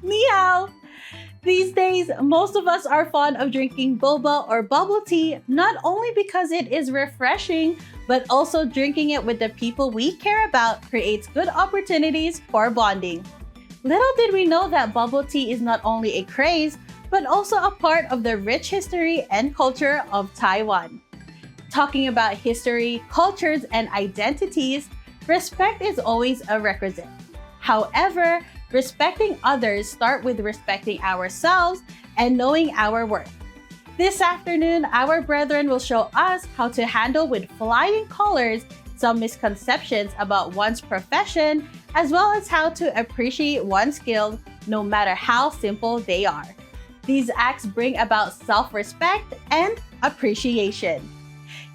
Ni hao! These days, most of us are fond of drinking boba or bubble tea, not only because it is refreshing, but also drinking it with the people we care about creates good opportunities for bonding. Little did we know that bubble tea is not only a craze, but also a part of the rich history and culture of Taiwan. Talking about history, cultures, and identities, respect is always a requisite. However, respecting others starts with respecting ourselves and knowing our worth. This afternoon, our brethren will show us how to handle with flying colors some misconceptions about one's profession, as well as how to appreciate one's skills no matter how simple they are. These acts bring about self-respect and appreciation.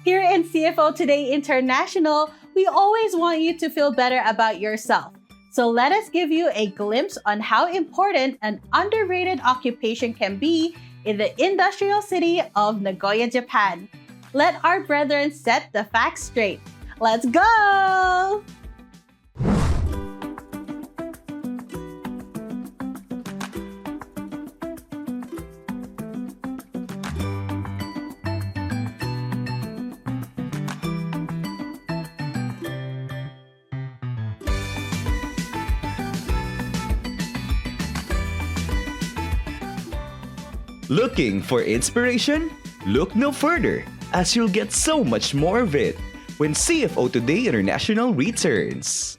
Here in CFO Today International, we always want you to feel better about yourself. So let us give you a glimpse on how important an underrated occupation can be in the industrial city of Nagoya, Japan. Let our brethren set the facts straight. Let's go! Looking for inspiration? Look no further, as you'll get so much more of it when CFO Today International returns.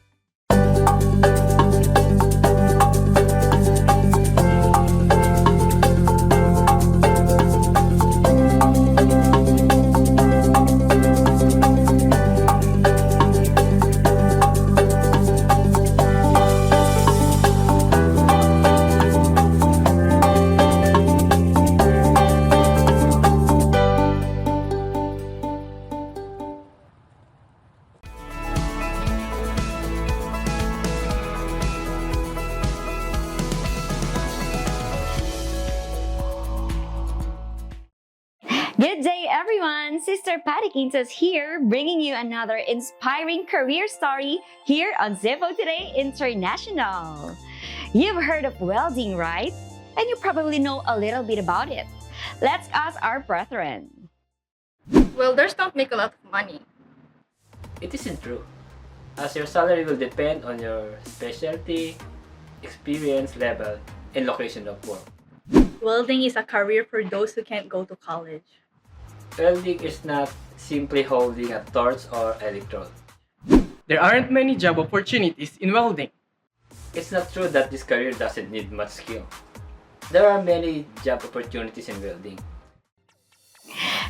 Good day, everyone! Sister Patty Quintas here, bringing you another inspiring career story here on CFO Today International. You've heard of welding, right? And you probably know a little bit about it. Let's ask our brethren. Welders don't make a lot of money. It isn't true, as your salary will depend on your specialty, experience level, and location of work. Welding is a career for those who can't go to college. Welding is not simply holding a torch or electrode. There aren't many job opportunities in welding. It's not true that this career doesn't need much skill. There are many job opportunities in welding.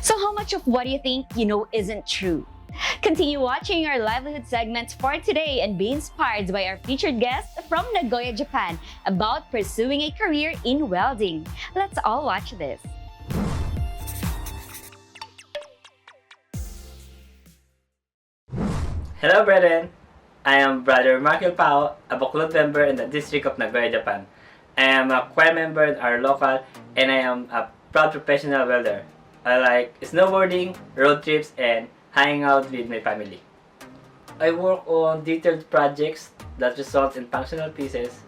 So how much of what you think you know isn't true? Continue watching our livelihood segments for today and be inspired by our featured guest from Nagoya, Japan about pursuing a career in welding. Let's all watch this. Hello, brethren! I am Brother Markel Pao, a Bacolod member in the District of Nagoya, Japan. I am a choir member in our local, and I am a proud professional welder. I like snowboarding, road trips, and hanging out with my family. I work on detailed projects that result in functional pieces.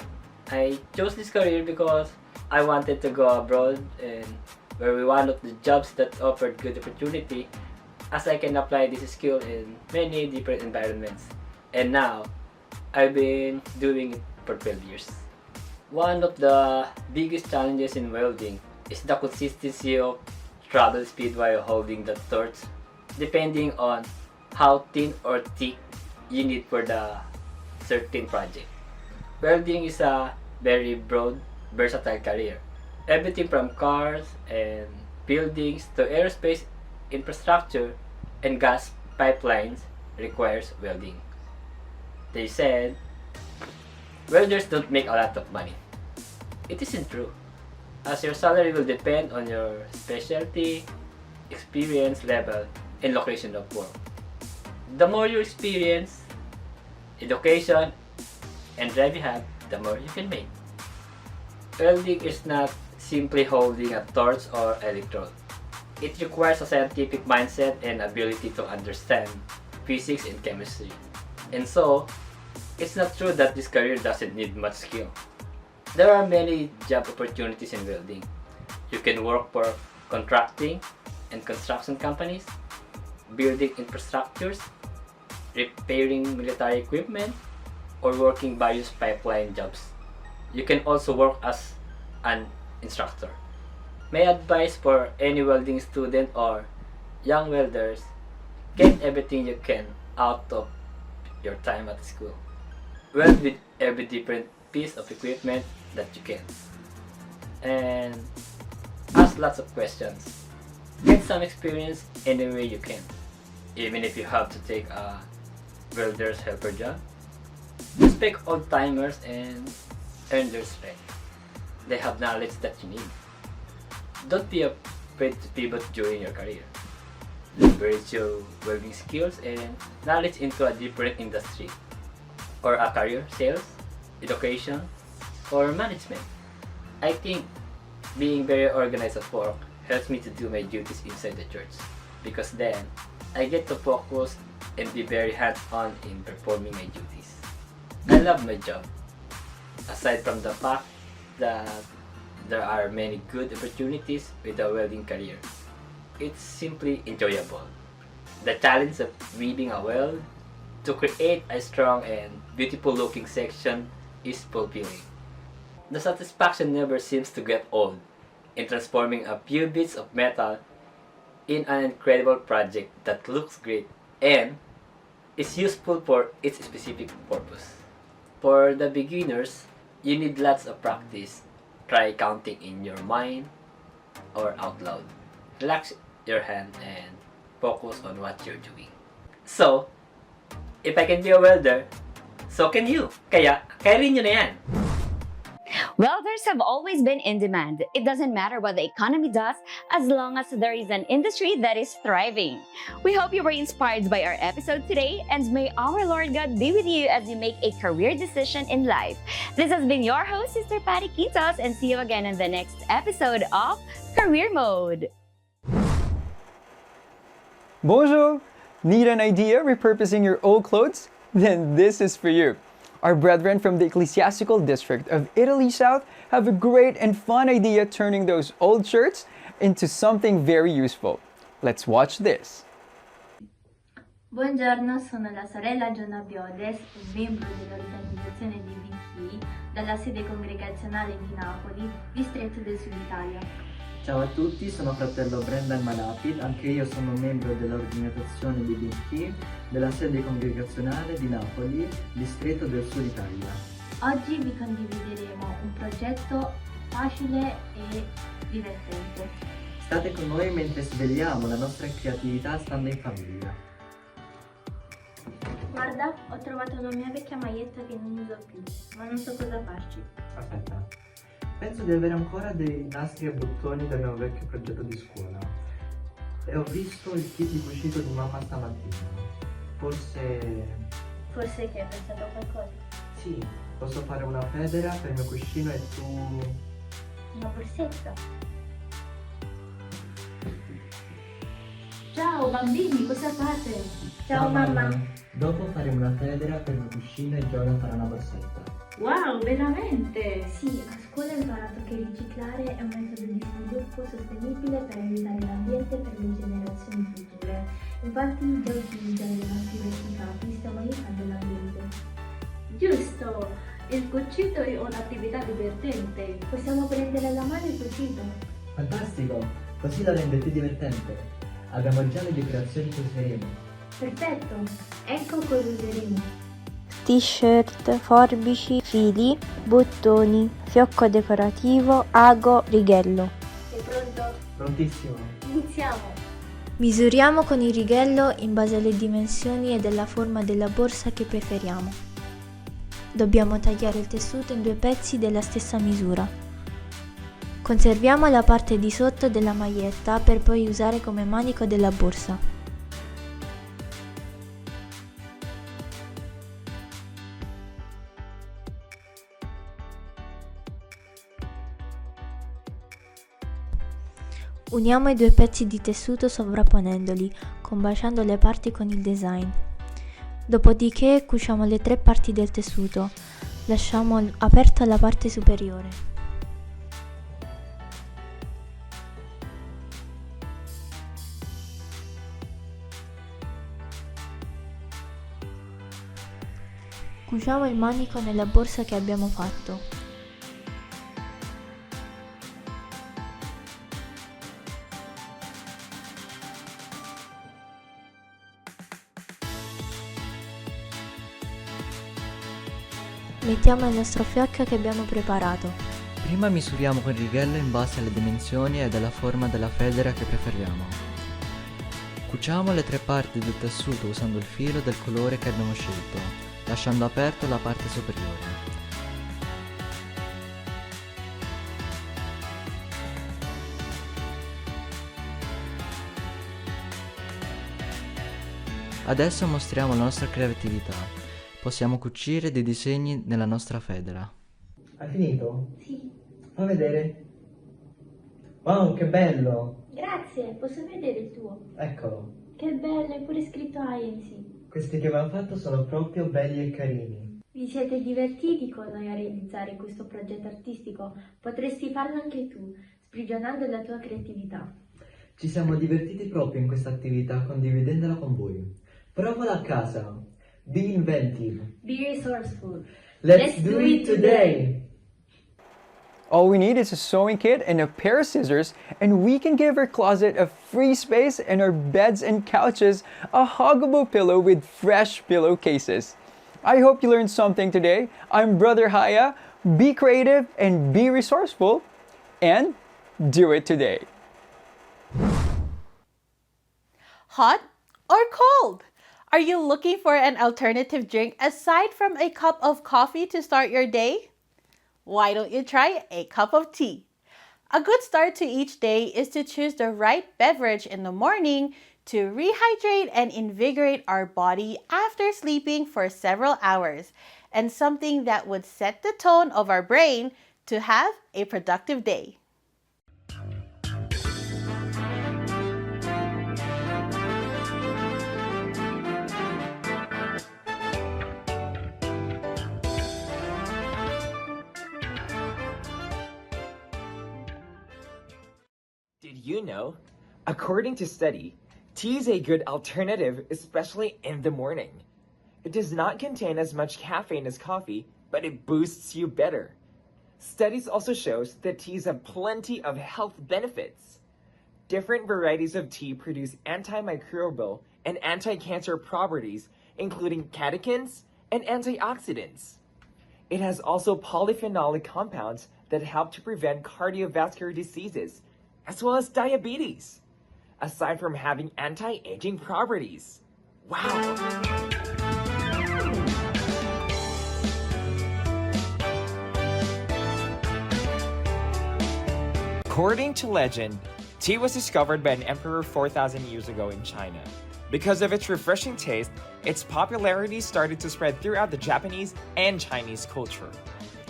I chose this career because I wanted to go abroad and were one of the jobs that offered good opportunity, as I can apply this skill in many different environments. And now, I've been doing it for 12 years. One of the biggest challenges in welding is the consistency of travel speed while holding the torch, depending on how thin or thick you need for the certain project. Welding is a very broad, versatile career. Everything from cars and buildings to aerospace infrastructure and gas pipelines requires welding. They said, welders don't make a lot of money. It isn't true, as your salary will depend on your specialty, experience level, and location of work. The more you experience, education, and drive you have, the more you can make. Welding is not simply holding a torch or electrode. It requires a scientific mindset and ability to understand physics and chemistry. And so, it's not true that this career doesn't need much skill. There are many job opportunities in welding. You can work for contracting and construction companies, building infrastructures, repairing military equipment, or working various pipeline jobs. You can also work as an instructor. My advice for any welding student or young welders, get everything you can out of your time at school. Weld with every different piece of equipment that you can. And ask lots of questions. Get some experience any way you can. Even if you have to take a welder's helper job. Respect old-timers and earn their respect. They have knowledge that you need. Don't be afraid to pivot during your career. Leverage your welding skills and knowledge into a different industry or a career, sales, education, or management. I think being very organized at work helps me to do my duties inside the church because then I get to focus and be very hands-on in performing my duties. I love my job. Aside from the fact that there are many good opportunities with a welding career, it's simply enjoyable. The challenge of weaving a weld to create a strong and beautiful looking section is fulfilling. The satisfaction never seems to get old in transforming a few bits of metal in an incredible project that looks great and is useful for its specific purpose. For the beginners, you need lots of practice. Try counting in your mind or out loud. Relax your hand and focus on what you're doing. So, if I can be a welder, so can you. Kaya rin nyo na yan. Welders have always been in demand. It doesn't matter what the economy does as long as there is an industry that is thriving. We hope you were inspired by our episode today, and may our Lord God be with you as you make a career decision in life. This has been your host, Sister Patty Quintos, and see you again in the next episode of Career Mode. Bonjour! Need an idea repurposing your old clothes? Then this is for you. Our brethren from the Ecclesiastical District of Italy South have a great and fun idea turning those old shirts into something very useful. Let's watch this. Buongiorno, sono la sorella Giona Biodes, un membro dell'organizzazione dei Big dalla sede congregazionale di Napoli, distretto del Sud Italia. Ciao a tutti, sono fratello Brendan Malapit, anche io sono membro dell'organizzazione di BK della sede congregazionale di Napoli, distretto del Sud Italia. Oggi vi condivideremo un progetto facile e divertente. State con noi mentre svegliamo la nostra creatività stando in famiglia. Guarda, ho trovato una mia vecchia maglietta che non uso più, ma non so cosa farci. Aspetta, penso di avere ancora dei nastri a bottoni del mio vecchio progetto di scuola. E ho visto il kit di cucito di mamma stamattina. Forse che hai pensato a qualcosa? Sì, posso fare una federa per il mio cuscino e tu... Una borsetta? Ciao bambini, cosa fate? Ciao mamma. Dopo faremo una federa per il mio cuscino e Giona farà una borsetta. Wow, veramente? Sì, a scuola ho imparato che riciclare è un metodo di sviluppo sostenibile per aiutare l'ambiente per le generazioni future. Infatti, già utilizzando i nostri vecchi capi stiamo aiutando l'ambiente. Giusto! Il cucito è un'attività divertente. Possiamo prendere alla mano il cucito? Fantastico! Così la rende più divertente. Abbiamo già le decorazioni che useremo. Perfetto! Ecco cosa useremo. T-shirt, forbici, fili, bottoni, fiocco decorativo, ago, righello. Sei pronto? Prontissimo! Iniziamo! Misuriamo con il righello in base alle dimensioni e della forma della borsa che preferiamo. Dobbiamo tagliare il tessuto in 2 pezzi della stessa misura. Conserviamo la parte di sotto della maglietta per poi usare come manico della borsa. Uniamo i 2 pezzi di tessuto sovrapponendoli, combaciando le parti con il design. Dopodiché cuciamo le 3 parti del tessuto, Lasciamo aperta la parte superiore. Cuciamo il manico nella borsa che abbiamo fatto. Mettiamo il nostro fiocco che abbiamo preparato. Prima misuriamo con il righello in base alle dimensioni e alla forma della federa che preferiamo. Cuciamo le tre parti del tessuto usando il filo del colore che abbiamo scelto, lasciando aperto la parte superiore. Adesso mostriamo la nostra creatività. Possiamo cucire dei disegni nella nostra federa. Hai finito? Sì. Fa vedere. Wow, che bello! Grazie, posso vedere il tuo? Eccolo. Che bello, hai pure scritto INC. Questi che abbiamo fatto sono proprio belli e carini. Vi siete divertiti con noi a realizzare questo progetto artistico? Potresti farlo anche tu, sprigionando la tua creatività. Ci siamo divertiti proprio in questa attività condividendola con voi. Provala a casa. Be inventive. Be resourceful. Let's do it today! All we need is a sewing kit and a pair of scissors, and we can give our closet a free space and our beds and couches a huggable pillow with fresh pillowcases. I hope you learned something today. I'm Brother Haya. Be creative and be resourceful, and do it today. Hot or cold? Are you looking for an alternative drink aside from a cup of coffee to start your day? Why don't you try a cup of tea? A good start to each day is to choose the right beverage in the morning to rehydrate and invigorate our body after sleeping for several hours, and something that would set the tone of our brain to have a productive day. Did you know? According to study, tea is a good alternative, especially in the morning. It does not contain as much caffeine as coffee, but it boosts you better. Studies also shows that teas have plenty of health benefits. Different varieties of tea produce antimicrobial and anti-cancer properties, including catechins and antioxidants. It has also polyphenolic compounds that help to prevent cardiovascular diseases, as well as diabetes, aside from having anti-aging properties. Wow! According to legend, tea was discovered by an emperor 4,000 years ago in China. Because of its refreshing taste, its popularity started to spread throughout the Japanese and Chinese culture.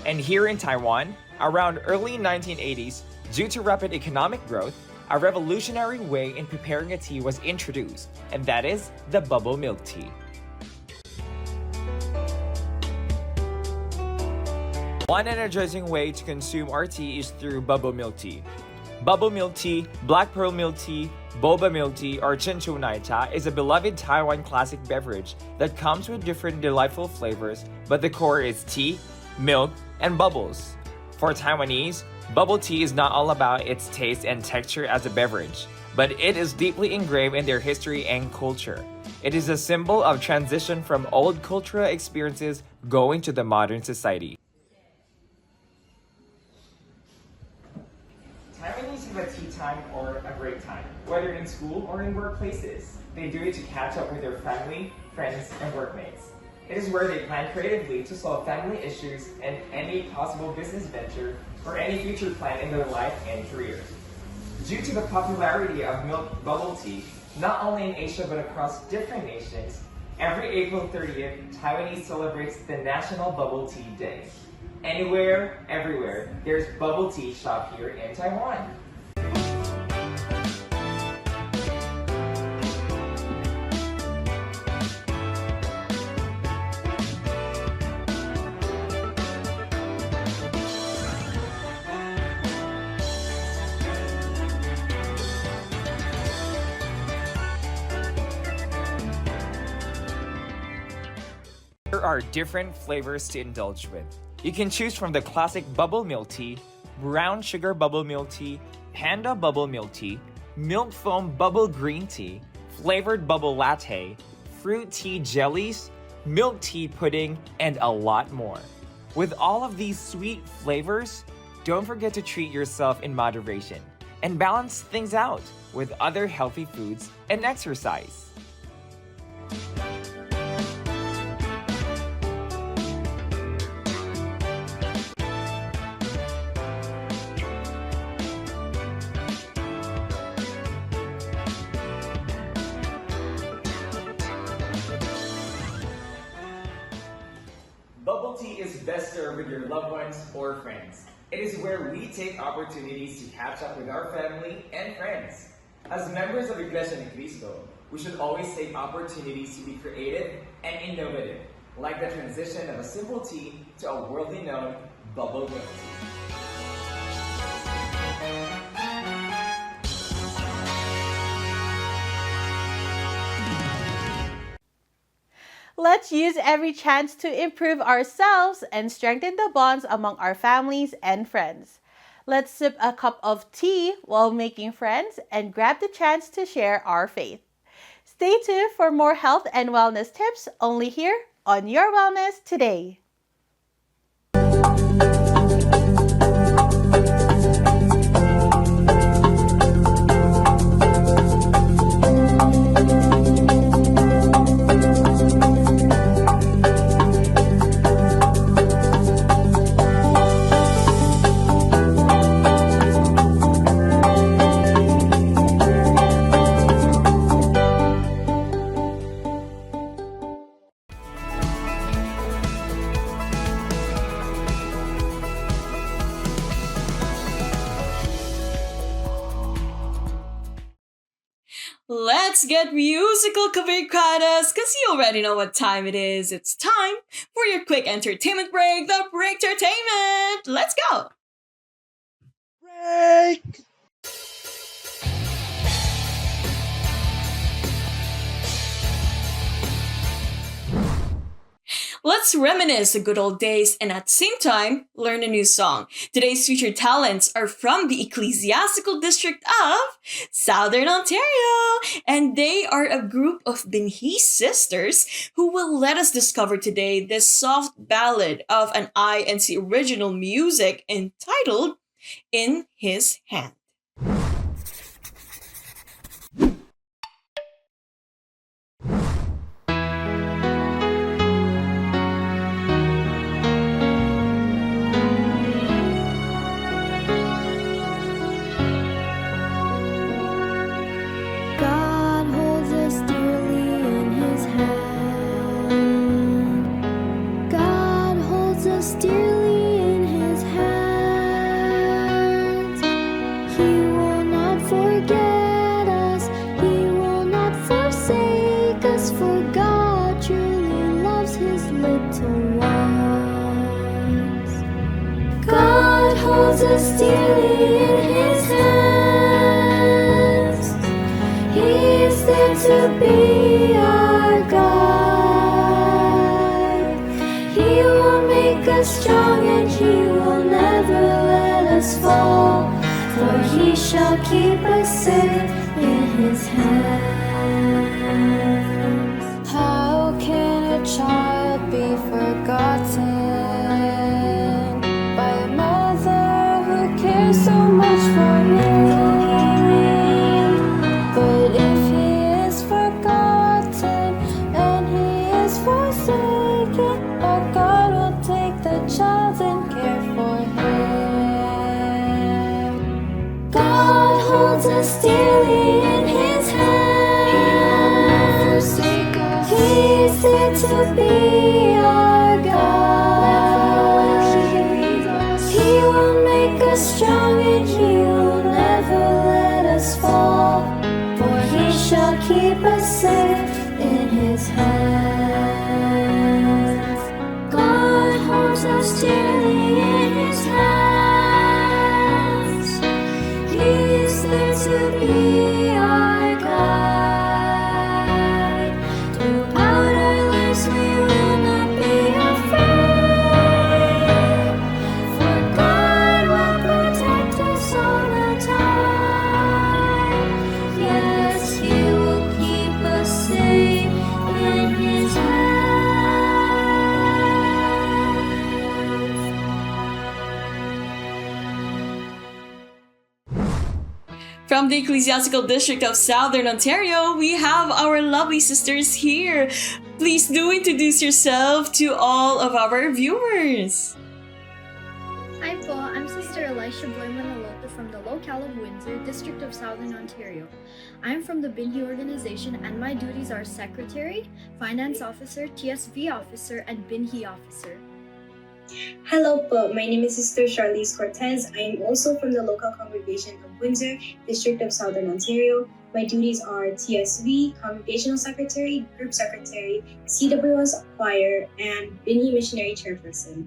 And here in Taiwan, around early 1980s, due to rapid economic growth, a revolutionary way in preparing a tea was introduced, and that is the bubble milk tea. One energizing way to consume our tea is through bubble milk tea. Bubble milk tea, black pearl milk tea, boba milk tea, or chenchu nai cha is a beloved Taiwan classic beverage that comes with different delightful flavors, but the core is tea, milk, and bubbles. For Taiwanese, bubble tea is not all about its taste and texture as a beverage, but it is deeply engraved in their history and culture. It is a symbol of transition from old cultural experiences going to the modern society. Taiwanese have a tea time or a break time, whether in school or in workplaces. They do it to catch up with their family, friends, and workmates. It is where they plan creatively to solve family issues and any possible business venture or any future plan in their life and career. Due to the popularity of milk bubble tea, not only in Asia but across different nations, every April 30th, Taiwanese celebrates the National Bubble Tea Day. Anywhere, everywhere, there's bubble tea shop here in Taiwan. there are different flavors to indulge with. You can choose from the classic bubble milk tea, brown sugar bubble milk tea, panda bubble milk tea, milk foam bubble green tea, flavored bubble latte, fruit tea jellies, milk tea pudding, and a lot more. With all of these sweet flavors, don't forget to treat yourself in moderation and balance things out with other healthy foods and exercise. Bubble tea is best served with your loved ones or friends. It is where we take opportunities to catch up with our family and friends. As members of Iglesia ni Cristo, we should always take opportunities to be creative and innovative, like the transition of a simple tea to a worldly known bubble milk tea. Let's use every chance to improve ourselves and strengthen the bonds among our families and friends. Let's sip a cup of tea while making friends and grab the chance to share our faith. Stay tuned for more health and wellness tips only here on Your Wellness Today. Let's get musical, Kavirkadas, because you already know what time it is. It's time for your quick entertainment break, the Break-tertainment! Let's go! Break! Let's reminisce the good old days and at the same time, learn a new song. Today's featured talents are from the Ecclesiastical District of Southern Ontario, and they are a group of Binhi sisters who will let us discover today this soft ballad of an INC original music entitled In His Hand. God holds us dearly in His hand. God holds us dearly in His hands. He will not forget us. He will not forsake us. For God truly loves His little ones. God holds us dearly in His hands. He is there to be our God. He will make us strong and He will never let us fall. For He shall keep us safe in His hands. How can a child be forgotten by a mother who cares so much for him? But if he is forgotten and he is forsaken, our God will take the child and care for him. God holds us dearly in His hands. He's there to be our God. He will make us strong and He will never let us fall. For He shall keep us safe in His hands. God holds us dearly in His hands. He is there to be our guide. Throughout our lives we will not be From the Ecclesiastical District of Southern Ontario, we have our lovely sisters here. Please do introduce yourself to all of our viewers. Hi po, I'm Sister Elisha Bloy-Manaloto from the locale of Windsor, District of Southern Ontario. I'm from the Binhi organization and my duties are Secretary, Finance Officer, TSV Officer, and Binhi Officer. Hello po, my name is Sister Charlize Cortez. I am also from the local congregation of Windsor, District of Southern Ontario. My duties are TSV, Congregational Secretary, Group Secretary, CWS Choir, and Binhi Missionary Chairperson.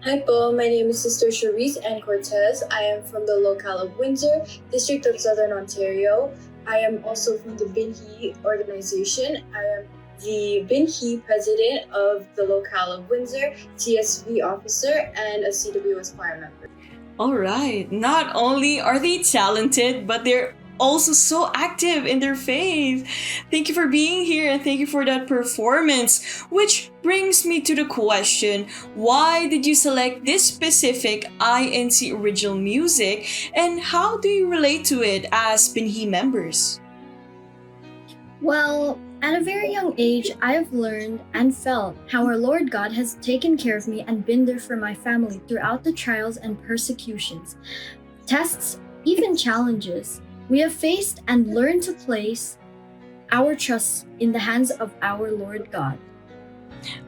Hi po, my name is Sister Charisse Ann Cortez. I am from the locale of Windsor, District of Southern Ontario. I am also from the Binhi organization. I am the Binhi president of the locale of Windsor, TSV officer, and a CWS choir member. All right. Not only are they talented, but they're also so active in their faith. Thank you for being here and thank you for that performance. Which brings me to the question, why did you select this specific INC original music and how do you relate to it as Binhi members? Well, at a very young age, I have learned and felt how our Lord God has taken care of me and been there for my family throughout the trials and persecutions, tests, even challenges we have faced, and learned to place our trust in the hands of our Lord God.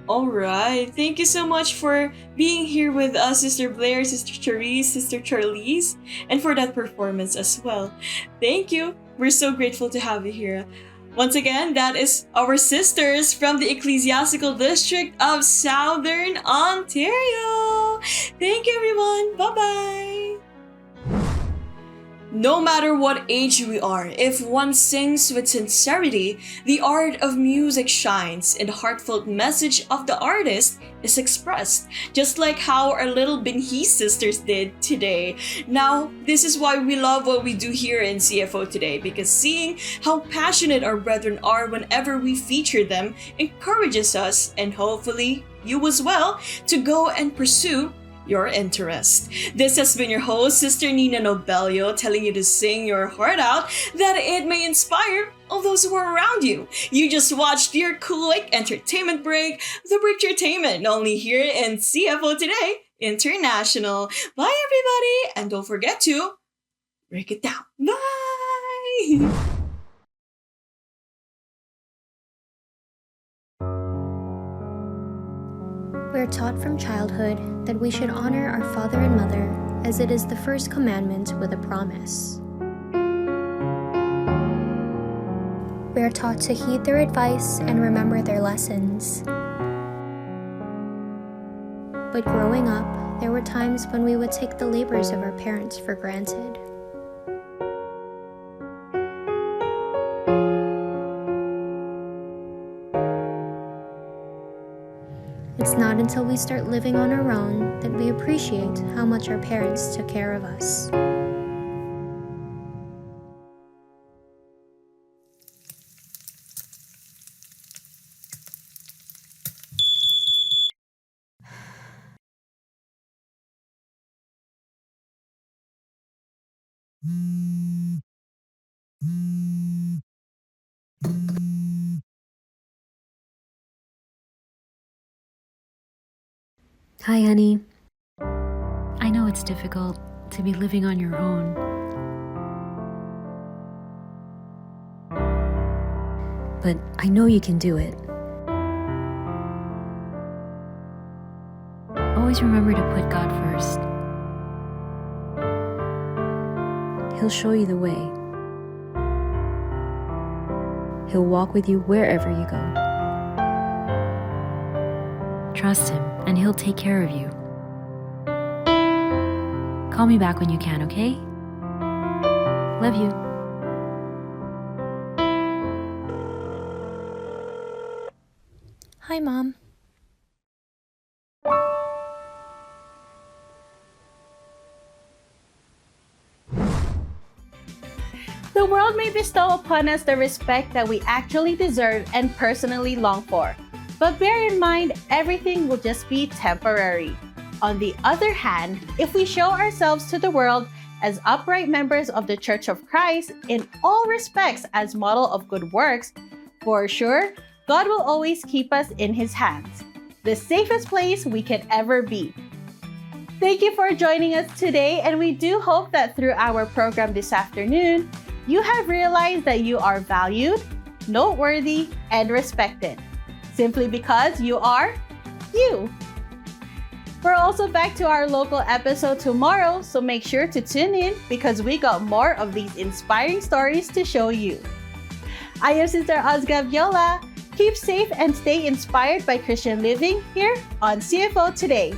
All right. Thank you so much for being here with us, Sister Blair, Sister Charisse, Sister Charlize, and for that performance as well. Thank you. We're so grateful to have you here. Once again, that is our sisters from the Ecclesiastical District of Southern Ontario. Thank you, everyone. Bye-bye. No matter what age we are, if one sings with sincerity, the art of music shines and the heartfelt message of the artist is expressed, just like how our little Binhi sisters did today. Now, this is why we love what we do here in CFO today, because seeing how passionate our brethren are whenever we feature them encourages us, and hopefully you as well, to go and pursue your interest. This has been your host, Sister Nina Nobelio, telling you to sing your heart out that it may inspire all those who are around you. You just watched your quick entertainment break, the Breaktertainment, only here in CFO Today International. Bye everybody, and don't forget to break it down. Bye! We are taught from childhood that we should honor our father and mother, as it is the first commandment with a promise. We are taught to heed their advice and remember their lessons. But growing up, there were times when we would take the labors of our parents for granted. It's not until we start living on our own that we appreciate how much our parents took care of us. Hi, honey. I know it's difficult to be living on your own. But I know you can do it. Always remember to put God first. He'll show you the way. He'll walk with you wherever you go. Trust Him, and He'll take care of you. Call me back when you can, okay? Love you. Hi, Mom. The world may bestow upon us the respect that we actually deserve and personally long for. But bear in mind, everything will just be temporary. On the other hand, if we show ourselves to the world as upright members of the Church of Christ in all respects as model of good works, for sure, God will always keep us in His hands, the safest place we can ever be. Thank you for joining us today, and we do hope that through our program this afternoon, you have realized that you are valued, noteworthy, and respected, simply because you are you. We're also back to our local episode tomorrow, so make sure to tune in because we got more of these inspiring stories to show you. I am Sister Ozga Viola. Keep safe and stay inspired by Christian living here on CFO Today.